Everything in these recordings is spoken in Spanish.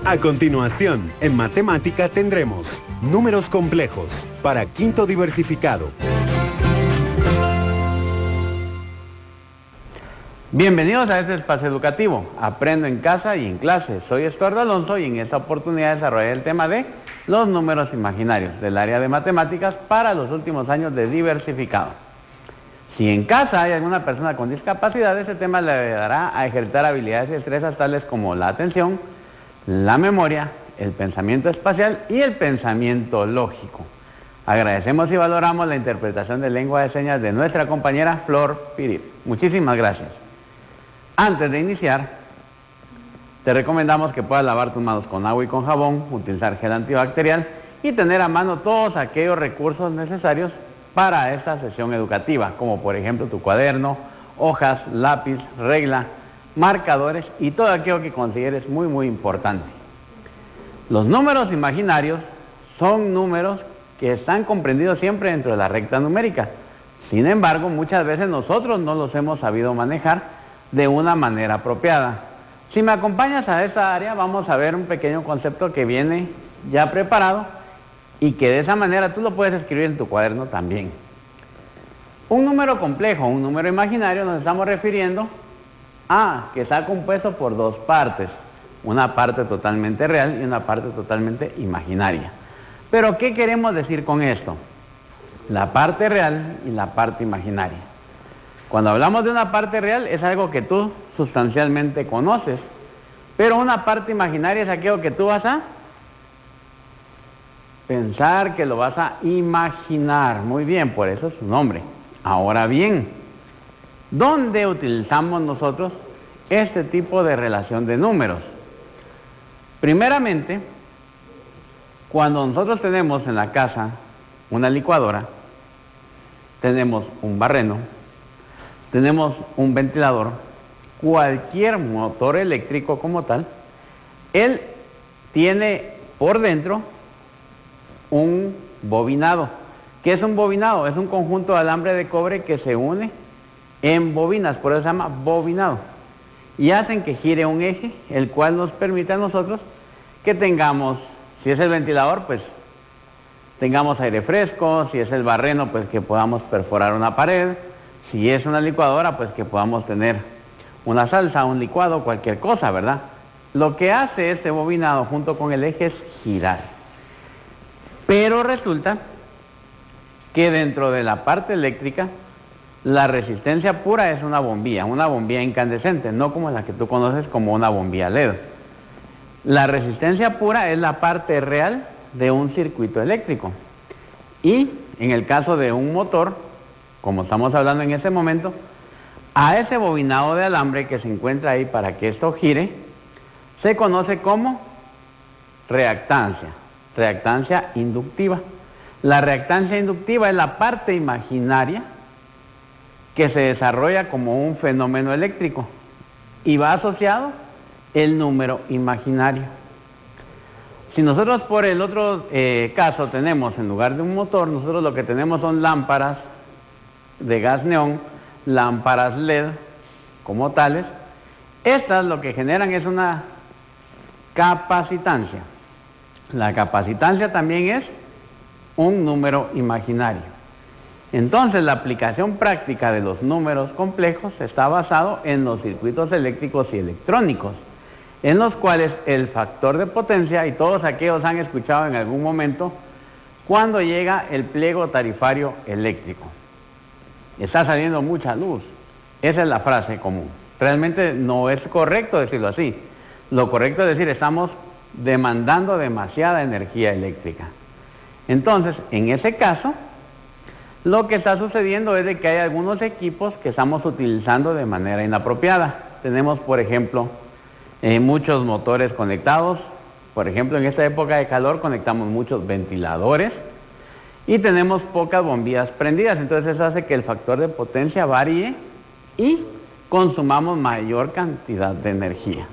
A continuación, en matemática tendremos números complejos para quinto diversificado. Bienvenidos a este espacio educativo. Aprendo en casa y en clase. Soy Estuardo Alonso y en esta oportunidad desarrollaré el tema de los números imaginarios del área de matemáticas para los últimos años de diversificado. Si en casa hay alguna persona con discapacidad, este tema le ayudará a ejercitar habilidades y destrezas tales como la atención, la memoria, el pensamiento espacial y el pensamiento lógico. Agradecemos y valoramos la interpretación de lengua de señas de nuestra compañera Flor Pirip. Muchísimas gracias. Antes de iniciar, te recomendamos que puedas lavar tus manos con agua y con jabón, utilizar gel antibacterial y tener a mano todos aquellos recursos necesarios para esta sesión educativa, como por ejemplo tu cuaderno, hojas, lápiz, regla, marcadores y todo aquello que consideres muy importante. Los números imaginarios son números que están comprendidos siempre dentro de la recta numérica. Sin embargo, muchas veces nosotros no los hemos sabido manejar de una manera apropiada. Si me acompañas a esta área, vamos a ver un pequeño concepto que viene ya preparado y que de esa manera tú lo puedes escribir en tu cuaderno también. Un número complejo, un número imaginario, nos estamos refiriendo a que está compuesto por dos partes, una parte totalmente real y una parte totalmente imaginaria. Pero ¿qué queremos decir con esto? La parte real y la parte imaginaria. Cuando hablamos de una parte real es algo que tú sustancialmente conoces, pero una parte imaginaria es aquello que tú vas a pensar, que lo vas a imaginar. Muy bien, por eso es su nombre. Ahora bien, ¿dónde utilizamos nosotros este tipo de relación de números? Primeramente, cuando nosotros tenemos en la casa una licuadora, tenemos un barreno, tenemos un ventilador, cualquier motor eléctrico como tal, él tiene por dentro un bobinado. ¿Qué es un bobinado? Es un conjunto de alambre de cobre que se une en bobinas, por eso se llama bobinado. Y hacen que gire un eje, el cual nos permite a nosotros que tengamos, si es el ventilador, pues tengamos aire fresco, si es el barreno, pues que podamos perforar una pared, si es una licuadora, pues que podamos tener una salsa, un licuado, cualquier cosa, ¿verdad? Lo que hace este bobinado junto con el eje es girar. Pero resulta que dentro de la parte eléctrica, la resistencia pura es una bombilla incandescente, no como la que tú conoces como una bombilla LED. La resistencia pura es la parte real de un circuito eléctrico. Y en el caso de un motor, como estamos hablando en este momento, a ese bobinado de alambre que se encuentra ahí para que esto gire, se conoce como reactancia, reactancia inductiva. La reactancia inductiva es la parte imaginaria que se desarrolla como un fenómeno eléctrico y va asociado el número imaginario. Si nosotros por el otro caso tenemos, en lugar de un motor, nosotros lo que tenemos son lámparas de gas neón, lámparas LED como tales, estas lo que generan es una capacitancia. La capacitancia también es un número imaginario. Entonces la aplicación práctica de los números complejos está basado en los circuitos eléctricos y electrónicos, en los cuales el factor de potencia, y todos aquellos han escuchado en algún momento, cuando llega el pliego tarifario eléctrico. Está saliendo mucha luz. Esa es la frase común. Realmente no es correcto decirlo así. Lo correcto es decir, estamos demandando demasiada energía eléctrica. Entonces, en ese caso, lo que está sucediendo es de que hay algunos equipos que estamos utilizando de manera inapropiada. Tenemos, por ejemplo, muchos motores conectados. Por ejemplo, en esta época de calor conectamos muchos ventiladores y tenemos pocas bombillas prendidas. Entonces eso hace que el factor de potencia varíe y consumamos mayor cantidad de energía.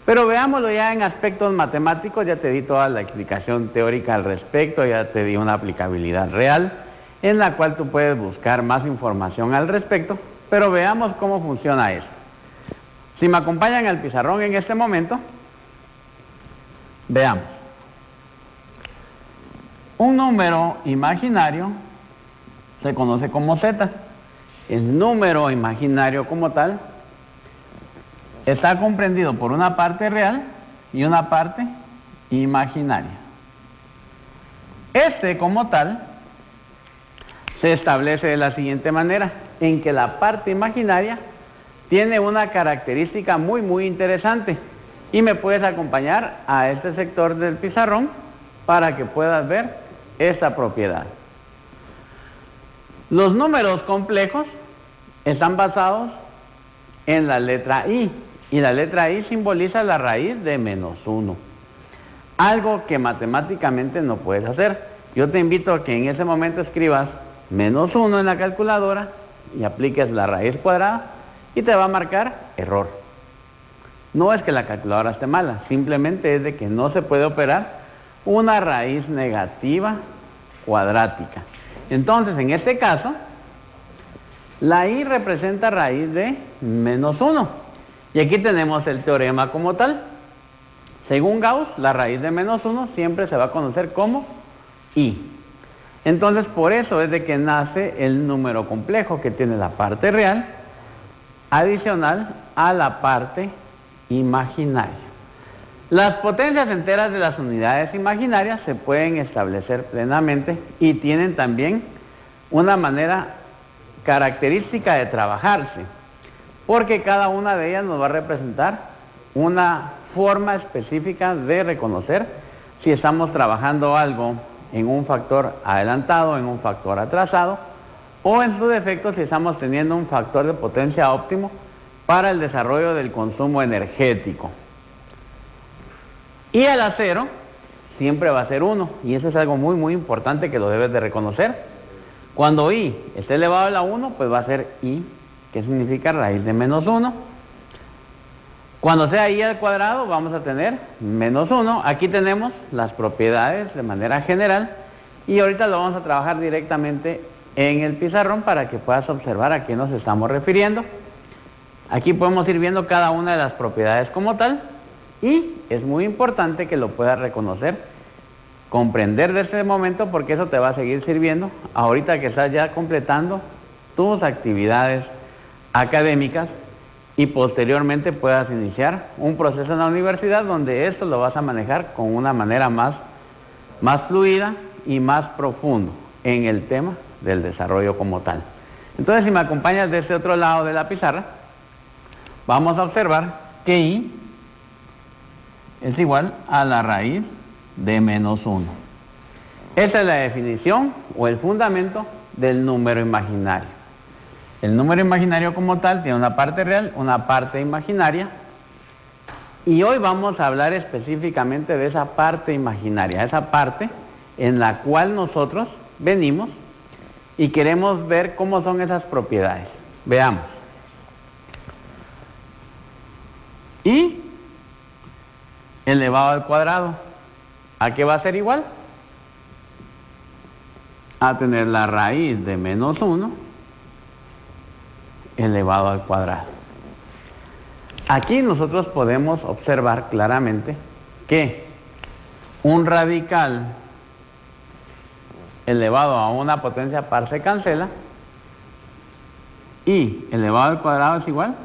Pero veámoslo ya en aspectos matemáticos. Ya te di toda la explicación teórica al respecto, ya te di una aplicabilidad real en la cual tú puedes buscar más información al respecto, pero veamos cómo funciona eso. Si me acompañan al pizarrón en este momento, Veamos. Un número imaginario se conoce como z. El número imaginario como tal está comprendido por una parte real y una parte imaginaria. Este como tal se establece de la siguiente manera, en que la parte imaginaria tiene una característica muy interesante, y me puedes acompañar a este sector del pizarrón para que puedas ver esta propiedad. Los números complejos están basados en la letra i, y la letra i simboliza la raíz de -1. Algo que matemáticamente no puedes hacer. Yo te invito a que en ese momento escribas -1 en la calculadora y apliques la raíz cuadrada y te va a marcar error. No es que la calculadora esté mala, simplemente es de que no se puede operar una raíz negativa cuadrática. Entonces, en este caso, la i representa raíz de -1. Y aquí tenemos el teorema como tal. Según Gauss, la raíz de -1 siempre se va a conocer como i. Entonces, por eso es de que nace el número complejo, que tiene la parte real adicional a la parte imaginaria. Las potencias enteras de las unidades imaginarias se pueden establecer plenamente y tienen también una manera característica de trabajarse, porque cada una de ellas nos va a representar una forma específica de reconocer si estamos trabajando algo en un factor adelantado, en un factor atrasado, o en su defecto si estamos teniendo un factor de potencia óptimo para el desarrollo del consumo energético. Y el acero siempre va a ser 1, y eso es algo muy importante que lo debes de reconocer. Cuando i esté elevado a la 1, pues va a ser i, que significa raíz de -1. Cuando sea i al cuadrado, vamos a tener -1. Aquí tenemos las propiedades de manera general, y ahorita lo vamos a trabajar directamente en el pizarrón para que puedas observar a qué nos estamos refiriendo. Aquí podemos ir viendo cada una de las propiedades como tal, y es muy importante que lo puedas reconocer, comprender desde ese momento, porque eso te va a seguir sirviendo ahorita que estás ya completando tus actividades académicas y posteriormente puedas iniciar un proceso en la universidad donde esto lo vas a manejar con una manera más fluida y más profundo en el tema del desarrollo como tal. Entonces, si me acompañas de este otro lado de la pizarra, vamos a observar que i es igual a la raíz de -1. Esta es la definición o el fundamento del número imaginario. El número imaginario como tal tiene una parte real, una parte imaginaria, y hoy vamos a hablar específicamente de esa parte imaginaria, esa parte en la cual nosotros venimos y queremos ver cómo son esas propiedades. Veamos. I elevado al cuadrado, ¿a qué va a ser igual? A tener la raíz de -1 elevado al cuadrado. Aquí nosotros podemos observar claramente que un radical elevado a una potencia par se cancela, y elevado al cuadrado es igual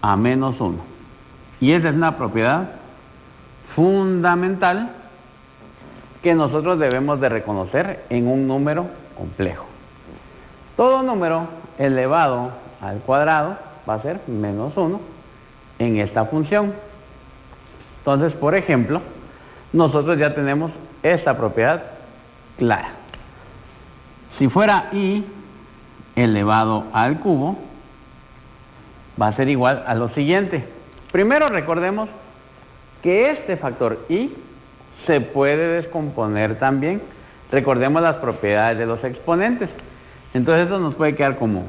a -1. Y esa es una propiedad fundamental que nosotros debemos de reconocer en un número complejo. Todo número elevado al cuadrado va a ser -1 en esta función. Entonces, por ejemplo, nosotros ya tenemos esta propiedad clara. Si fuera i elevado al cubo, va a ser igual a lo siguiente. Primero recordemos que este factor i se puede descomponer también. Recordemos las propiedades de los exponentes. Entonces esto nos puede quedar como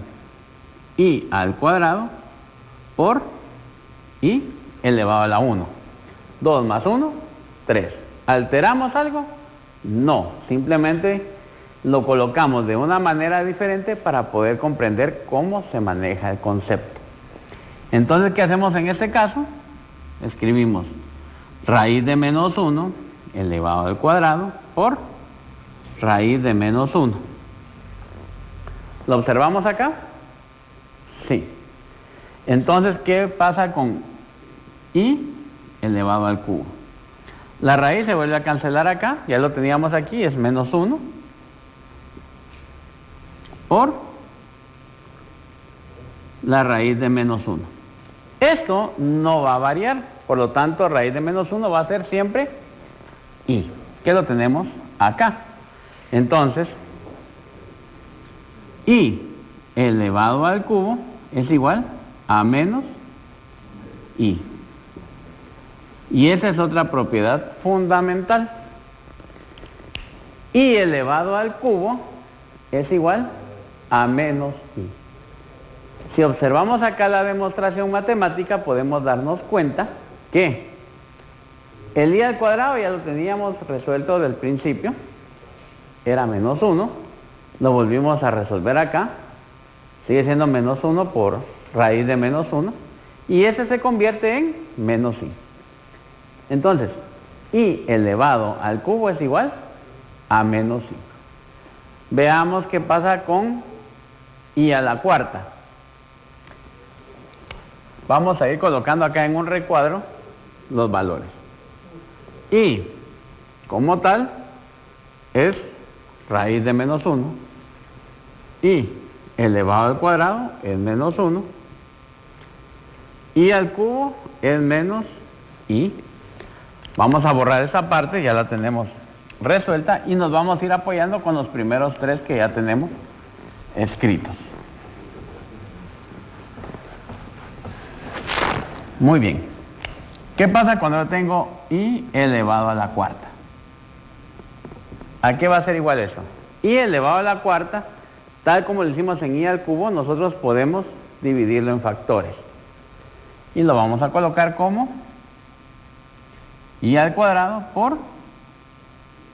i al cuadrado por i elevado a la 1. 2 más 1, 3. ¿Alteramos algo? No, simplemente lo colocamos de una manera diferente para poder comprender cómo se maneja el concepto. Entonces, ¿qué hacemos en este caso? Escribimos raíz de menos 1 elevado al cuadrado por raíz de menos 1. ¿Lo observamos acá? Sí. Entonces, ¿qué pasa con i elevado al cubo? La raíz se vuelve a cancelar acá, ya lo teníamos aquí, es menos 1 por la raíz de menos 1. Esto no va a variar, por lo tanto raíz de menos 1 va a ser siempre i, que lo tenemos acá. Entonces, i elevado al cubo es igual a menos i. Y esa es otra propiedad fundamental. I elevado al cubo es igual a menos i. Si observamos acá la demostración matemática, podemos darnos cuenta que el i al cuadrado ya lo teníamos resuelto del principio, era menos 1, lo volvimos a resolver acá, sigue siendo menos 1 por raíz de menos 1, y ese se convierte en menos i. Entonces, i elevado al cubo es igual a menos i. Veamos qué pasa con i a la cuarta. Vamos a ir colocando acá en un recuadro los valores. I, como tal, es raíz de menos 1. I elevado al cuadrado es menos 1. I al cubo es menos i. Vamos a borrar esa parte, ya la tenemos resuelta, y nos vamos a ir apoyando con los primeros tres que ya tenemos escritos. Muy bien. ¿Qué pasa cuando yo tengo i elevado a la cuarta? ¿A qué va a ser igual eso? I elevado a la cuarta, tal como lo hicimos en i al cubo, nosotros podemos dividirlo en factores. Y lo vamos a colocar como i al cuadrado por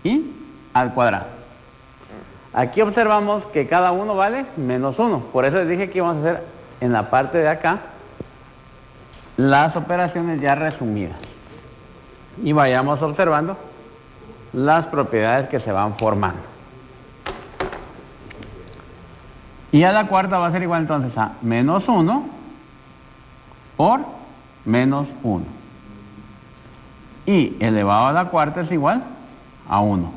i al cuadrado. Aquí observamos que cada uno vale menos 1. Por eso les dije que íbamos a hacer en la parte de acá las operaciones ya resumidas. Y vayamos observando las propiedades que se van formando. I a la cuarta va a ser igual entonces a menos 1 por menos 1. I elevado a la cuarta es igual a 1.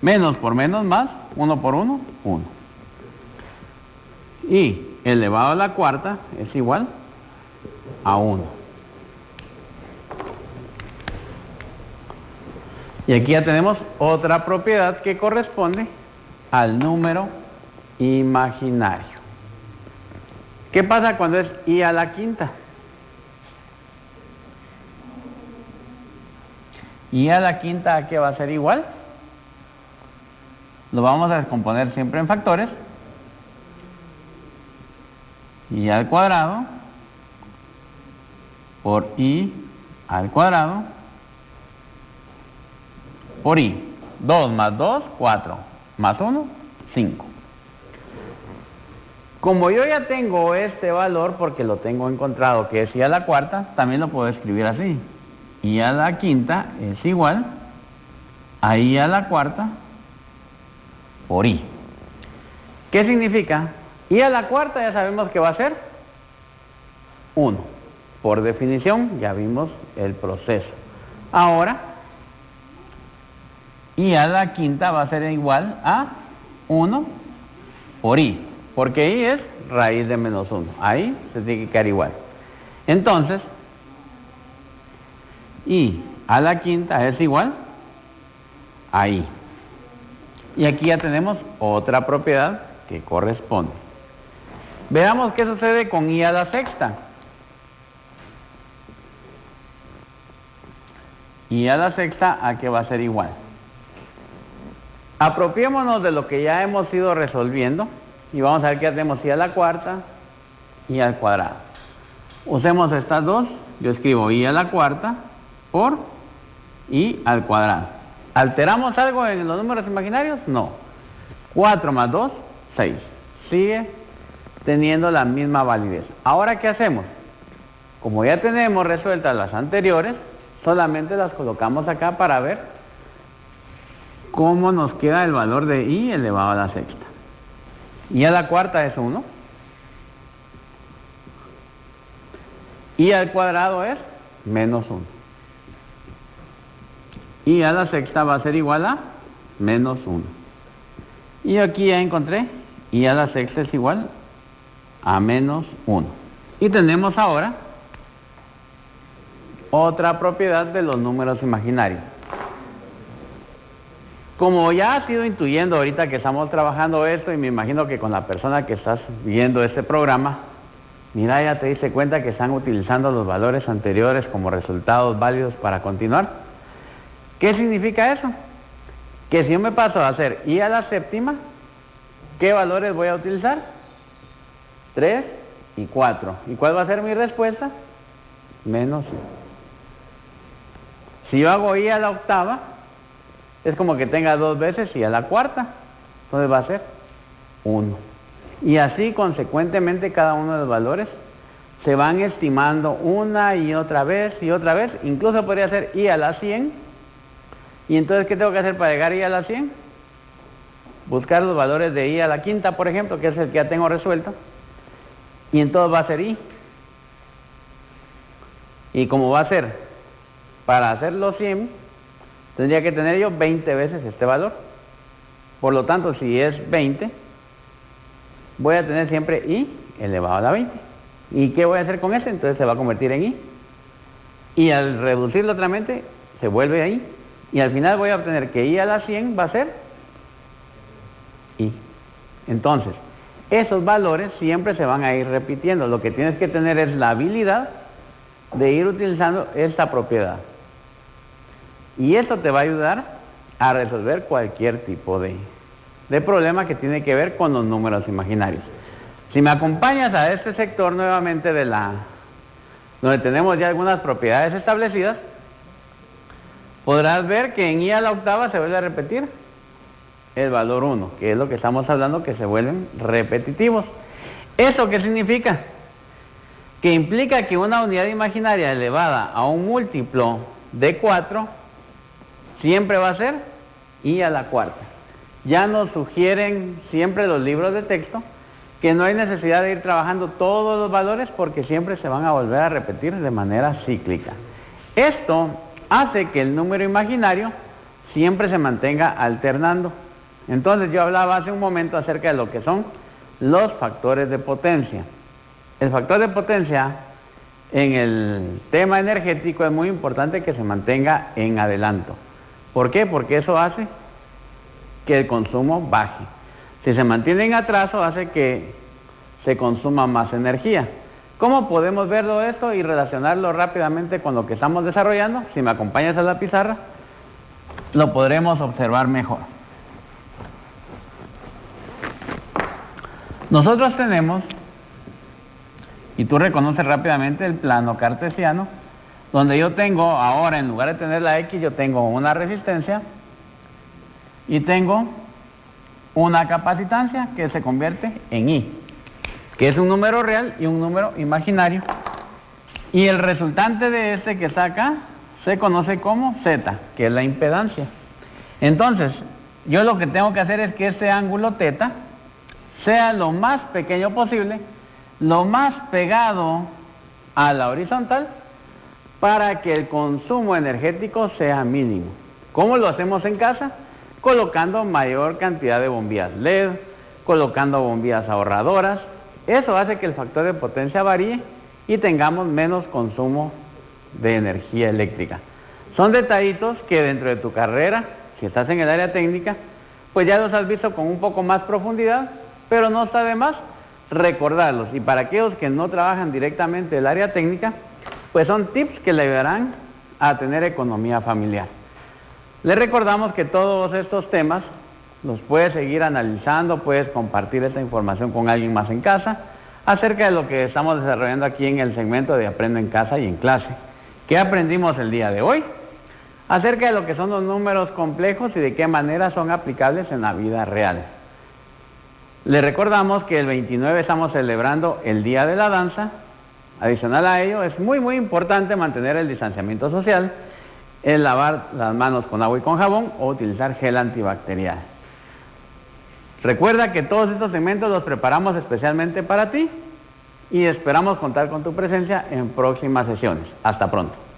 Menos por menos más, 1 por 1, 1. I elevado a la cuarta es igual a 1. Y aquí ya tenemos otra propiedad que corresponde al número imaginario. ¿Qué pasa cuando es i a la quinta? I a la quinta, ¿a qué va a ser igual? Lo vamos a descomponer siempre en factores. I al cuadrado por i al cuadrado por i. 2 más 2, 4. Más 1, 5. Como yo ya tengo este valor, porque lo tengo encontrado, que es i a la cuarta, también lo puedo escribir así. I a la quinta es igual a i a la cuarta por i. ¿Qué significa? I a la cuarta ya sabemos que va a ser 1. Por definición ya vimos el proceso. Ahora, i a la quinta va a ser igual a 1 por i. Porque i es raíz de menos 1. Ahí se tiene que quedar igual. Entonces, i a la quinta es igual a i. Y aquí ya tenemos otra propiedad que corresponde. Veamos qué sucede con i a la sexta. I a la sexta, ¿a qué va a ser igual? Apropiémonos de lo que ya hemos ido resolviendo y vamos a ver que ya tenemos i a la cuarta, i al cuadrado. Usemos estas dos, yo escribo i a la cuarta por i al cuadrado. ¿Alteramos algo en los números imaginarios? No. 4 más 2, 6. Sigue teniendo la misma validez. Ahora, ¿qué hacemos? Como ya tenemos resueltas las anteriores, solamente las colocamos acá para ver cómo nos queda el valor de i elevado a la sexta. Y a la cuarta es 1. Y al cuadrado es menos 1. Y a la sexta va a ser igual a menos 1. Y aquí ya encontré, y a la sexta es igual a menos 1. Y tenemos ahora otra propiedad de los números imaginarios. Como ya has ido intuyendo ahorita que estamos trabajando esto, y me imagino que con la persona que estás viendo este programa, mira, ya te diste cuenta que están utilizando los valores anteriores como resultados válidos para continuar. ¿Qué significa eso? Que si yo me paso a hacer i a la séptima, ¿qué valores voy a utilizar? 3 y 4. ¿Y cuál va a ser mi respuesta? Menos 1. Si yo hago i a la octava, es como que tenga 2 veces i a la cuarta. Entonces va a ser 1. Y así consecuentemente cada uno de los valores se van estimando una y otra vez y otra vez. Incluso podría ser i a la 100. Y entonces, ¿qué tengo que hacer para llegar a i a la 100? Buscar los valores de i a la quinta, por ejemplo, que es el que ya tengo resuelto. Y entonces va a ser i. Y como va a ser, para hacer los 100, tendría que tener yo 20 veces este valor. Por lo tanto, si es 20, voy a tener siempre i elevado a la 20. ¿Y qué voy a hacer con ese? Entonces se va a convertir en i. Y al reducirlo otra vez, se vuelve a i. Y al final voy a obtener que i a la 100 va a ser i. Entonces, esos valores siempre se van a ir repitiendo. Lo que tienes que tener es la habilidad de ir utilizando esta propiedad. Y esto te va a ayudar a resolver cualquier tipo de problema que tiene que ver con los números imaginarios. Si me acompañas a este sector nuevamente donde tenemos ya algunas propiedades establecidas, podrás ver que en i a la octava se vuelve a repetir el valor 1, que es lo que estamos hablando, que se vuelven repetitivos. ¿Eso qué significa? Que implica que una unidad imaginaria elevada a un múltiplo de 4 siempre va a ser i a la cuarta. Ya nos sugieren siempre los libros de texto que no hay necesidad de ir trabajando todos los valores porque siempre se van a volver a repetir de manera cíclica. Esto hace que el número imaginario siempre se mantenga alternando. Entonces yo hablaba hace un momento acerca de lo que son los factores de potencia. El factor de potencia en el tema energético es muy importante que se mantenga en adelanto. ¿Por qué? Porque eso hace que el consumo baje. Si se mantiene en atraso, hace que se consuma más energía. ¿Cómo podemos verlo esto y relacionarlo rápidamente con lo que estamos desarrollando? Si me acompañas a la pizarra, lo podremos observar mejor. Nosotros tenemos, y tú reconoces rápidamente el plano cartesiano, donde yo tengo ahora, en lugar de tener la X, yo tengo una resistencia y tengo una capacitancia que se convierte en I, que es un número real y un número imaginario. Y el resultante de este que está acá se conoce como Z, que es la impedancia. Entonces, yo lo que tengo que hacer es que este ángulo θ sea lo más pequeño posible, lo más pegado a la horizontal, para que el consumo energético sea mínimo. ¿Cómo lo hacemos en casa? Colocando mayor cantidad de bombillas LED, colocando bombillas ahorradoras. Eso hace que el factor de potencia varíe y tengamos menos consumo de energía eléctrica. Son detallitos que dentro de tu carrera, si estás en el área técnica, pues ya los has visto con un poco más profundidad, pero no está de más recordarlos. Y para aquellos que no trabajan directamente en el área técnica, pues son tips que le ayudarán a tener economía familiar. Les recordamos que todos estos temas los puedes seguir analizando, puedes compartir esta información con alguien más en casa, acerca de lo que estamos desarrollando aquí en el segmento de Aprendo en Casa y en Clase. ¿Qué aprendimos el día de hoy? Acerca de lo que son los números complejos y de qué manera son aplicables en la vida real. Les recordamos que el 29 estamos celebrando el Día de la Danza. Adicional a ello, es muy importante mantener el distanciamiento social es lavar las manos con agua y con jabón o utilizar gel antibacterial. Recuerda que todos estos segmentos los preparamos especialmente para ti y esperamos contar con tu presencia en próximas sesiones. Hasta pronto.